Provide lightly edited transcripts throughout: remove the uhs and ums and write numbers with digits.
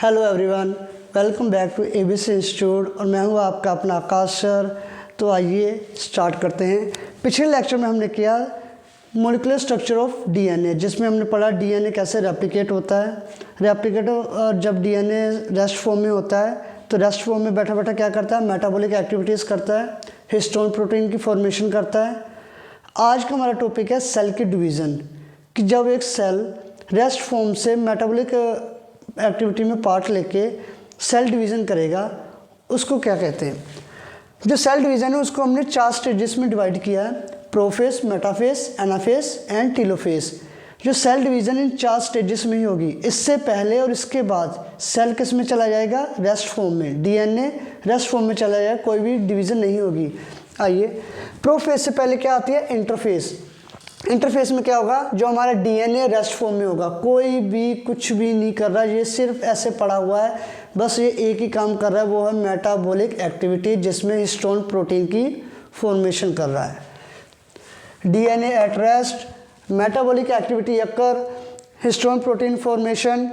Hello everyone, welcome back to ABC institute और मैं हूं आपका अपना आकाश सर। तो आइए स्टार्ट करते हैं। पिछले लेक्चर में हमने किया मॉलिक्यूलर स्ट्रक्चर ऑफ डीएनए, जिसमें हमने पढ़ा डीएनए कैसे रेप्लिकेट होता है। रेप्लिकेट जब डीएनए रेस्ट फॉर्म में होता है तो रेस्ट फॉर्म में बैठा बैठा क्या करता है, मेटाबॉलिक एक्टिविटीज़ करता है, हिस्टोन प्रोटीन की फॉर्मेशन करता है। आज का हमारा टॉपिक है सेल की डिवीज़न, कि जब एक सेल रेस्ट फॉर्म से मेटाबॉलिक एक्टिविटी में पार्ट लेके सेल डिवीज़न करेगा, उसको क्या कहते हैं। जो सेल डिवीज़न है उसको हमने 4 स्टेजेस में डिवाइड किया है: profess, metaphase, anaphase and telophase. जो सेल डिवीज़न इन 4 स्टेजेस में ही होगी। इससे पहले और इसके बाद सेल किस में चला जाएगा, रेस्ट फॉर्म में। डीएनए रेस्ट फॉर्म में चला जाएगा, कोई भी डिवीज़न नहीं होगी। आइए, प्रोफेस से पहले क्या आती है, इंटरफेस। इंटरफेस में क्या होगा, जो हमारा डीएनए रेस्ट फॉर्म में होगा, कोई भी कुछ भी नहीं कर रहा, ये सिर्फ ऐसे पड़ा हुआ है, बस ये एक ही काम कर रहा है, वो है मेटाबॉलिक एक्टिविटी, जिसमें हिस्टोन प्रोटीन की फॉर्मेशन कर रहा है। DNA at rest, metabolic activity occur, histone protein formation.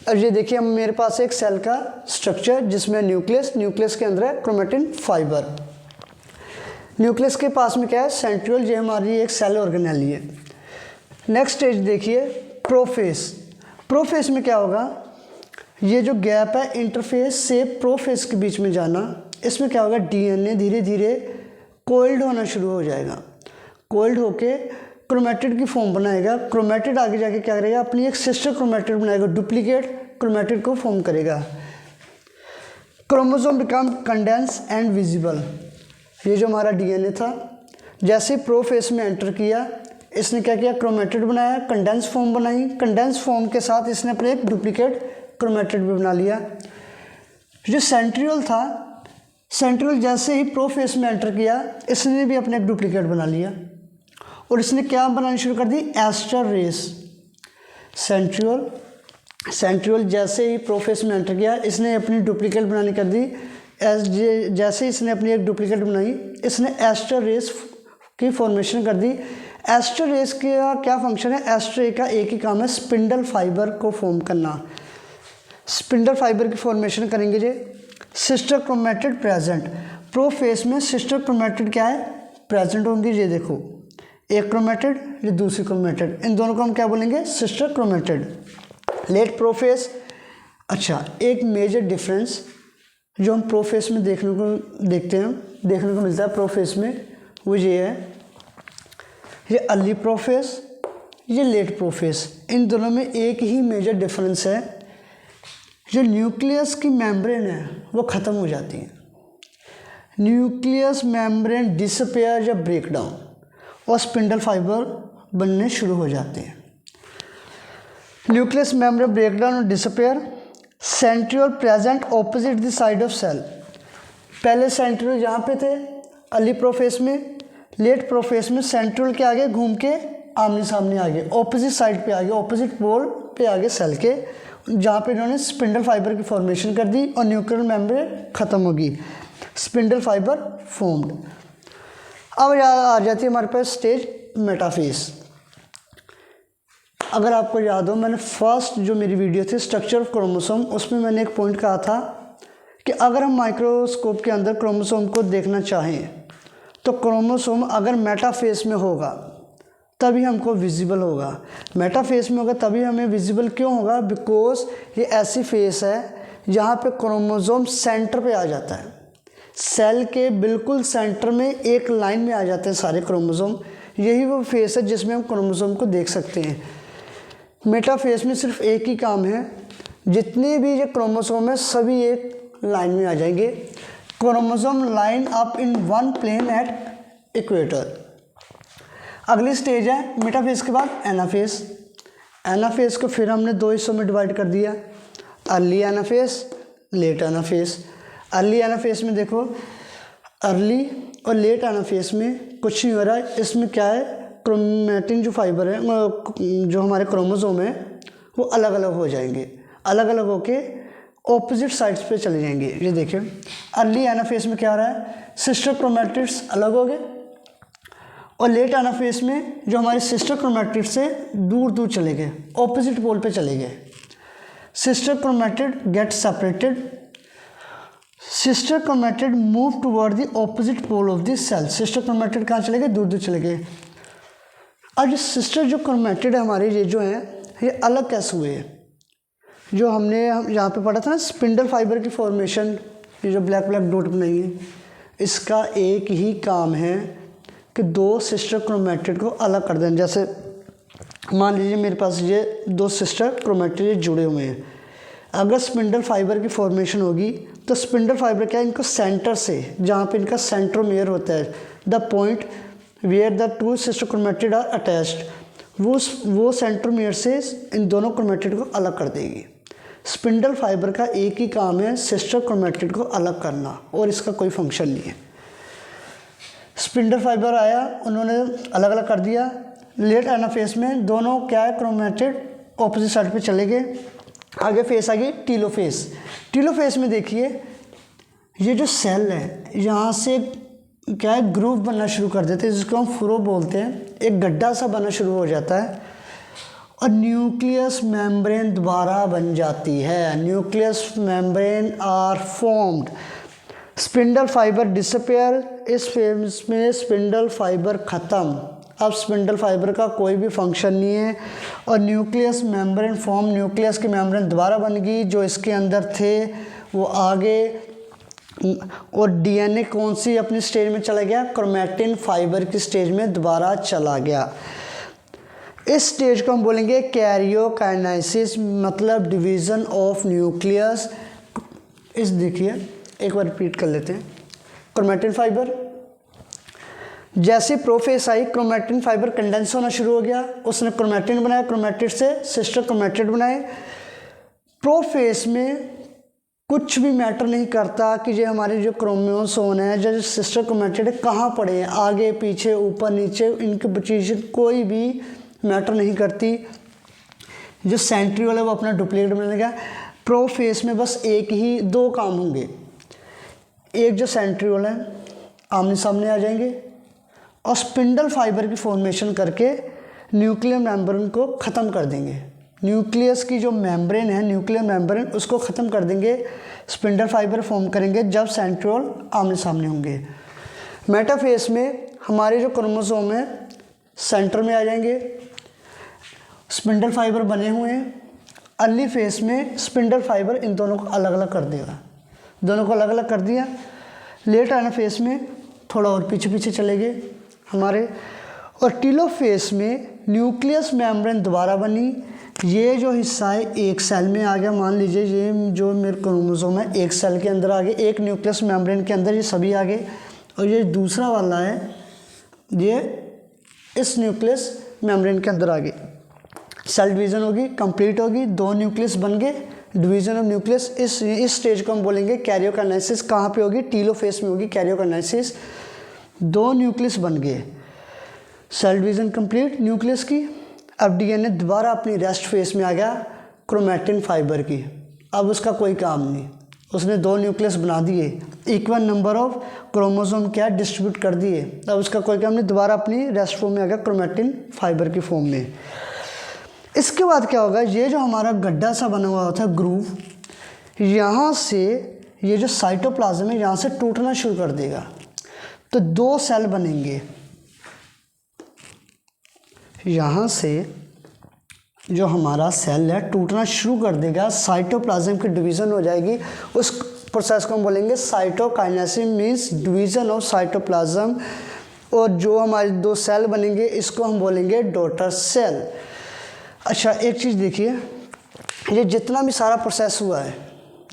और ये देखिए मेरे पास एक सेल का स्ट्रक्चर जिसमें न्यूक्लियस के अंदर है क्रोमेटिन फाइबर। न्यूक्लियस के पास में क्या है, सेंट्रियोल, ये हमारी एक सेल ऑर्गेनेली है। नेक्स्ट स्टेज देखिए, प्रोफेस। प्रोफेस में क्या होगा, ये जो गैप है इंटरफेस से प्रोफेस के बीच में जाना, इसमें क्या होगा, डीएनए धीरे धीरे कोइल्ड होना शुरू हो जाएगा। कोइल्ड होके क्रोमेटिड की फॉर्म बनाएगा। क्रोमेटिड आगे जाके क्या करेगा, अपनी एक सिस्टर क्रोमेटिड बनाएगा, डुप्लीकेट क्रोमेटिड को फॉर्म करेगा। Chromosome become condense and visible. ये जो हमारा डीएनए था, जैसे प्रोफेस में एंटर किया, इसने क्या किया, क्रोमेटिड बनाया, कंडेंस फॉर्म बनाई। कंडेंस फॉर्म के साथ इसने अपने एक डुप्लीकेट क्रोमेटिड भी बना लिया। जो सेंट्रियोल था, सेंट्रियोल जैसे ही प्रोफेस में एंटर किया, इसने भी अपने एक डुप्लीकेट बना लिया और इसने क्या बनानी शुरू कर दी, एस्टर रेस। सेंट्रियोल जैसे ही प्रोफेस में एंटर किया, इसने अपनी डुप्लीकेट बनानी कर दी। जैसे इसने अपनी एक डुप्लीकेट बनाई, इसने एस्टर रेस की फॉर्मेशन कर दी। एस्टर रेस का क्या फंक्शन है, एस्टर रे का एक ही काम है, स्पिंडल फाइबर को फॉर्म करना। स्पिंडल फाइबर की फॉर्मेशन करेंगे। जी, सिस्टर क्रोमेटिड प्रेजेंट। प्रोफेस में सिस्टर क्रोमेटिड क्या है, प्रेजेंट होंगी। ये देखो, एक क्रोमेटिड, ये दूसरी क्रोमेटिड, इन दोनों को हम क्या बोलेंगे, सिस्टर क्रोमेटिड। Late profess. अच्छा, एक मेजर डिफरेंस जो हम प्रोफेस में देखने को मिलता है प्रोफेस में, वो ये है, ये अर्ली प्रोफेस, ये लेट प्रोफेस। इन दोनों में एक ही मेजर डिफरेंस है, जो न्यूक्लियस की मेम्ब्रेन है वो ख़त्म हो जाती है। न्यूक्लियस मेम्ब्रेन डिसअपेयर या ब्रेक डाउन और स्पिंडल फाइबर बनने शुरू हो जाते हैं। न्यूक्लियस मेम्ब्रेन ब्रेक डाउन और disappear. Centriole present opposite the side of cell. पहले सेंट्रियोल यहाँ पे थे अर्ली प्रोफेस में, लेट प्रोफेस में सेंट्रियोल के आगे घूम के आमने सामने आ गए, ऑपोजिट साइड पे आ गए, ऑपोजिट पोल पे आ गए सेल के, जहाँ पे इन्होंने स्पिंडल फाइबर की फॉर्मेशन कर दी और न्यूक्लियर मेम्ब्रेन ख़त्म होगी, स्पिंडल फाइबर फॉर्म्ड। अब आ जाती है हमारे पास स्टेज मेटाफेस। अगर आपको याद हो, मैंने फर्स्ट जो मेरी वीडियो थी स्ट्रक्चर ऑफ क्रोमोसोम, उसमें मैंने एक पॉइंट कहा था कि अगर हम माइक्रोस्कोप के अंदर क्रोमोसोम को देखना चाहें तो क्रोमोसोम अगर मेटाफेस में होगा तभी हमको विजिबल होगा। मेटाफेस में होगा तभी हमें विजिबल क्यों होगा, बिकॉज ये ऐसी फेस है जहाँ पे क्रोमोसोम सेंटर पे आ जाता है, सेल के बिल्कुल सेंटर में एक लाइन में आ जाते हैं सारे क्रोमोसोम। यही वो फेस है जिसमें हम क्रोमोसोम को देख सकते हैं। मेटाफेस में सिर्फ एक ही काम है, जितने भी ये क्रोमोसोम है सभी एक लाइन में आ जाएंगे। Chromosome line up in one plane at equator. अगली स्टेज है मेटाफेस के बाद एनाफेस। एनाफेस को फिर हमने 2 हिस्सों में डिवाइड कर दिया, early anaphase, late anaphase. Early anaphase में देखो, अर्ली और लेट एनाफेस में कुछ नहीं हो रहा है। इसमें क्या है, क्रोमेटिन जो फाइबर है, जो हमारे क्रोमोसोम है, वो अलग अलग हो जाएंगे, अलग अलग होके ऑपोजिट साइड्स पे चले जाएंगे। ये देखिए, अर्ली एनाफेस में क्या हो रहा है, सिस्टर क्रोमेटिड्स अलग हो गए और लेट एनाफेस में जो हमारे सिस्टर क्रोमेटिड्स से दूर दूर चले गए, ऑपोजिट पोल पे चले गए। Sister chromatid get separated, sister chromatid move toward the opposite pole of the cell. Sister chromatid कहाँ चले गए, दूर दूर चले गए। अब जो सिस्टर जो क्रोमेटिड है हमारे, ये जो हैं ये अलग कैसे हुए हैं, जो हमने यहाँ पे पढ़ा था ना स्पिंडल फाइबर की फॉर्मेशन, ये जो ब्लैक ब्लैक डॉट बनाई है, इसका एक ही काम है कि दो सिस्टर क्रोमेटिड को अलग कर दें। जैसे मान लीजिए मेरे पास ये दो सिस्टर क्रोमेटिड जुड़े हुए हैं, अगर स्पिंडल फाइबर की फॉर्मेशन होगी तो स्पिंडल फाइबर क्या है, इनको सेंटर से, जहाँ पे इनका सेंट्रोमियर होता है, the point where the two sister chromatid are attached, वो सेंट्रोमियर से इन दोनों क्रोमेटिड को अलग कर देगी। स्पिंडल फाइबर का एक ही काम है सिस्टर क्रोमेटिड को अलग करना, और इसका कोई फंक्शन नहीं है। स्पिंडल फाइबर आया, उन्होंने अलग अलग कर दिया। लेट एनाफेज में दोनों क्या है, क्रोमेटिड ऑपोजिट साइड पे चले गए। आगे फेस आ गई टीलोफेस। टीलोफेस में देखिए ये जो सेल है यहाँ से क्या है, ग्रूव बनना शुरू कर देते हैं, जिसको हम फुरो बोलते हैं। एक गड्ढा सा बनना शुरू हो जाता है और न्यूक्लियस मेम्ब्रेन दोबारा बन जाती है। Nucleus membrane are formed, spindle fibre disappear. इस फेज में स्पिंडल फाइबर ख़त्म, अब स्पिंडल फाइबर का कोई भी फंक्शन नहीं है, और न्यूक्लियस मेम्ब्रेन फॉर्म, न्यूक्लियस की मेम्ब्रेन दोबारा बन गई, जो इसके अंदर थे वो आगे, और डीएनए कौन सी अपनी स्टेज में चला गया, क्रोमैटिन फाइबर की स्टेज में दोबारा चला गया। इस स्टेज को हम बोलेंगे कैरियोकाइनेसिस, मतलब डिवीज़न ऑफ न्यूक्लियस। इस देखिए एक बार रिपीट कर लेते हैं। क्रोमैटिन फाइबर जैसे प्रोफेस आई, क्रोमैटिन फाइबर कंडेंस होना शुरू हो गया, उसने क्रोमैटिन बनाया, क्रोमैटिड से सिस्टर क्रोमैटिड बनाए। प्रोफेस में कुछ भी मैटर नहीं करता कि ये हमारे जो क्रोमोसोम है, जो सिस्टर क्रोमैटिड कहाँ पड़े हैं, आगे पीछे ऊपर नीचे, इनकी पोजीशन कोई भी मैटर नहीं करती। जो सेंट्रियोल है वो अपना डुप्लीकेट बनाने लगा। प्रोफेस में बस एक ही दो काम होंगे, एक जो सेंट्रियोल है आमने सामने आ जाएंगे और स्पिंडल फाइबर की फॉर्मेशन करके न्यूक्लियर मेम्ब्रेन को ख़त्म कर देंगे। न्यूक्लियस की जो मेम्ब्रेन है, न्यूक्लियर मेम्ब्रेन, उसको ख़त्म कर देंगे, स्पिंडल फाइबर फॉर्म करेंगे जब सेंट्रियोल आमने सामने होंगे। मेटाफेस में हमारे जो क्रोमोसोम है सेंटर में आ जाएंगे, स्पिंडल फाइबर बने हुए हैं। अर्ली फेस में स्पिंडल फाइबर इन दोनों को अलग अलग कर देगा, दोनों को अलग अलग कर दिया। लेट एनाफेस में थोड़ा और पीछे पीछे चले गए हमारे, और टीलोफेस में न्यूक्लियस मेम्ब्रेन दोबारा बनी। ये जो हिस्सा है एक सेल में आ गया, मान लीजिए ये जो मेरे क्रोमोसोम है एक सेल के अंदर आ गए, एक न्यूक्लियस मेम्ब्रेन के अंदर ये सभी आ गए, और ये दूसरा वाला है ये इस न्यूक्लियस मेम्ब्रेन के अंदर आ गए। सेल डिवीज़न होगी, कंप्लीट होगी, दो न्यूक्लियस बन गए, डिवीज़न ऑफ न्यूक्लियस। इस स्टेज को हम बोलेंगे कैरियोकाइनेसिस। कहाँ पे होगी, टीलोफेस में होगी कैरियोकाइनेसिस। दो न्यूक्लियस बन गए, सेल डिवीज़न कंप्लीट न्यूक्लियस की। अब डीएनए दोबारा अपनी रेस्ट फेस में आ गया क्रोमैटिन फाइबर की। अब उसका कोई काम नहीं, उसने दो न्यूक्लियस बना दिए, इक्वल नंबर ऑफ क्रोमोसोम क्या डिस्ट्रीब्यूट कर दिए। अब उसका कोई काम नहीं, दोबारा अपनी रेस्ट फॉर्म में आ गया क्रोमैटिन फाइबर की फॉर्म में। इसके बाद क्या होगा, ये जो हमारा गड्ढा सा बना हुआ होता है ग्रूव, यहाँ से ये जो साइटोप्लाज्म है यहाँ से टूटना शुरू कर देगा, तो दो सेल बनेंगे। यहाँ से जो हमारा सेल है टूटना शुरू कर देगा, साइटोप्लाज्म की डिवीज़न हो जाएगी। उस प्रोसेस को हम बोलेंगे cytokinesis, means division of cytoplasm. और जो हमारे दो सेल बनेंगे इसको हम बोलेंगे डॉटर सेल। अच्छा एक चीज़ देखिए, ये जितना भी सारा प्रोसेस हुआ है,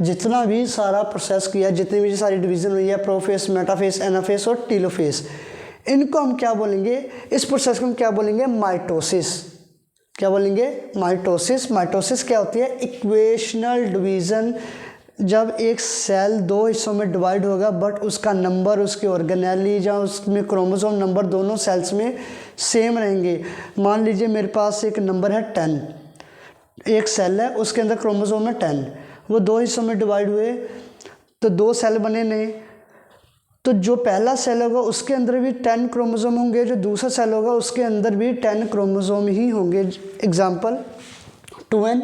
जितना भी सारा प्रोसेस किया, जितनी भी सारी डिवीज़न हुई है, प्रोफेस, मेटाफेस, एनाफेस और टीलोफेस, इनको हम क्या बोलेंगे, इस प्रोसेस को हम क्या बोलेंगे, माइटोसिस। क्या बोलेंगे, माइटोसिस। माइटोसिस क्या होती है, इक्वेशनल डिवीज़न। जब एक सेल दो हिस्सों में डिवाइड होगा बट उसका नंबर, उसके ऑर्गेनेली या उसमें क्रोमोसोम नंबर दोनों सेल्स में सेम रहेंगे। मान लीजिए मेरे पास एक नंबर है 10, एक सेल है उसके अंदर क्रोमोसोम है 10, वो दो हिस्सों में डिवाइड हुए तो दो सेल बने नए, तो जो पहला सेल होगा उसके अंदर भी 10 क्रोमोसोम होंगे, जो दूसरा सेल होगा उसके अंदर भी 10 क्रोमोसोम ही होंगे। Example 2n।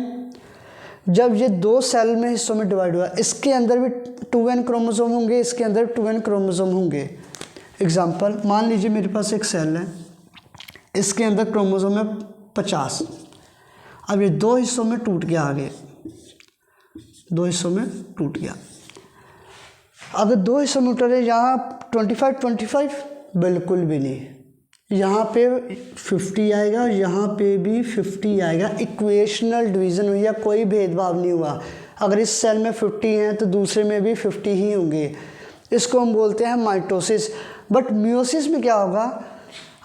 जब ये 2 सेल में हिस्सों में डिवाइड हुआ, इसके अंदर भी 2n क्रोमोसोम होंगे, इसके अंदर 2n क्रोमोसोम होंगे। एग्जांपल, मान लीजिए मेरे पास एक सेल है, इसके अंदर क्रोमोसोम है 50। अब ये 2 हिस्सों में टूट गया, आगे 2 हिस्सों में टूट गया। अगर 2 हिस्सों में टूटे, यहाँ 25 बिल्कुल भी नहीं, यहाँ पे 50 आएगा, यहाँ पे भी 50 आएगा। इक्वेशनल डिवीज़न हुई है, कोई भेदभाव नहीं हुआ। अगर इस सेल में 50 हैं तो दूसरे में भी 50 ही होंगे। इसको हम बोलते हैं माइटोसिस। बट मियोसिस में क्या होगा,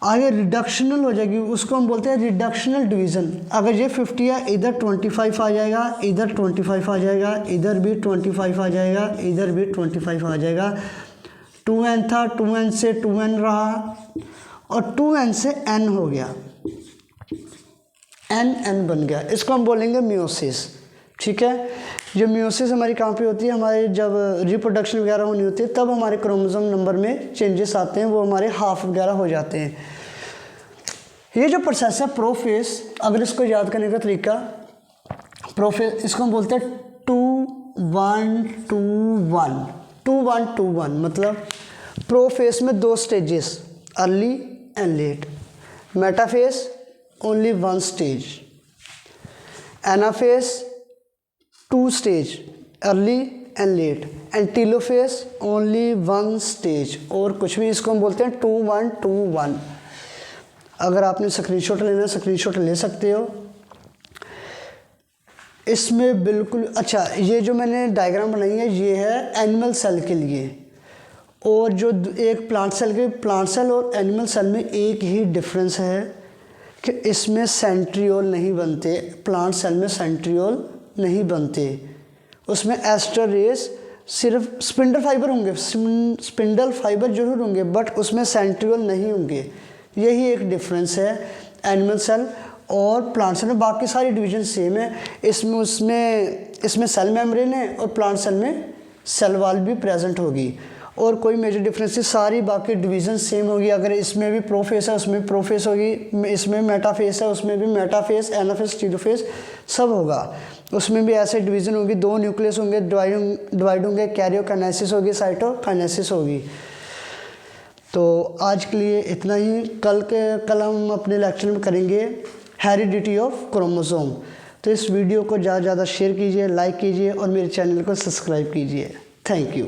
आगे रिडक्शनल हो जाएगी, उसको हम बोलते हैं रिडक्शनल डिवीज़न। अगर ये 50 है, इधर 25 आ जाएगा, इधर 25 आ जाएगा, इधर भी 25 आ जाएगा, इधर भी 25 आ जाएगा। 2n था, 2n से 2n रहा और 2n से n हो गया, n बन गया। इसको हम बोलेंगे मियोसिस। ठीक है, जो मियोसिस हमारी कहाँ पे होती है, हमारे जब रिप्रोडक्शन वगैरह होनी होती है तब हमारे क्रोमोसोम नंबर में चेंजेस आते हैं, वो हमारे हाफ वगैरह हो जाते हैं। ये जो प्रोसेस है प्रोफेस, अगर इसको याद करने का तरीका, प्रोफेस इसको हम बोलते हैं 2-1-2-1 मतलब प्रोफेस में 2 stages, early and late. Metaphase only 1 stage, anaphase 2 stage, early and late, and telophase only 1 stage और कुछ भी। इसको हम बोलते हैं 2-1-2-1। अगर आपने स्क्रीनशॉट लेना, स्क्रीनशॉट ले सकते हो। इसमें बिल्कुल अच्छा, ये जो मैंने डायग्राम बनाई है ये है एनिमल सेल के लिए, और जो एक प्लांट सेल और एनिमल सेल में एक ही डिफरेंस है कि इसमें सेंट्रियोल नहीं बनते। प्लांट सेल में सेंट्रियोल नहीं बनते, उसमें एस्टर रेस सिर्फ स्पिंडल फाइबर होंगे, स्पिंडल फाइबर जरूर होंगे, बट उसमें सेंट्रियोल नहीं होंगे। यही एक डिफरेंस है एनिमल सेल और प्लांट सेल में। बाकी सारी डिवीजन सेम है। इसमें सेल मेम्ब्रेन है और प्लांट सेल में सेल वॉल भी प्रेजेंट होगी, और कोई मेजर डिफरेंस, सारी बाकी डिवीज़न सेम होगी। अगर इसमें भी प्रोफेस है उसमें प्रोफेस होगी, इसमें मेटाफेस है उसमें भी मेटाफेस, एनाफेस, टीलोफेस सब होगा। उसमें भी ऐसे डिवीज़न होगी, 2 न्यूक्लियस होंगे, डिवाइड होंगे, कैरियोकाइनेसिस होगी, साइटोकाइनेसिस होगी। तो आज के लिए इतना ही। कल हम अपने लेक्चर में करेंगे हेरिडिटी ऑफ क्रोमोसोम। तो इस वीडियो को ज़्यादा से ज़्यादा शेयर कीजिए, लाइक कीजिए और मेरे चैनल को सब्सक्राइब कीजिए। Thank you.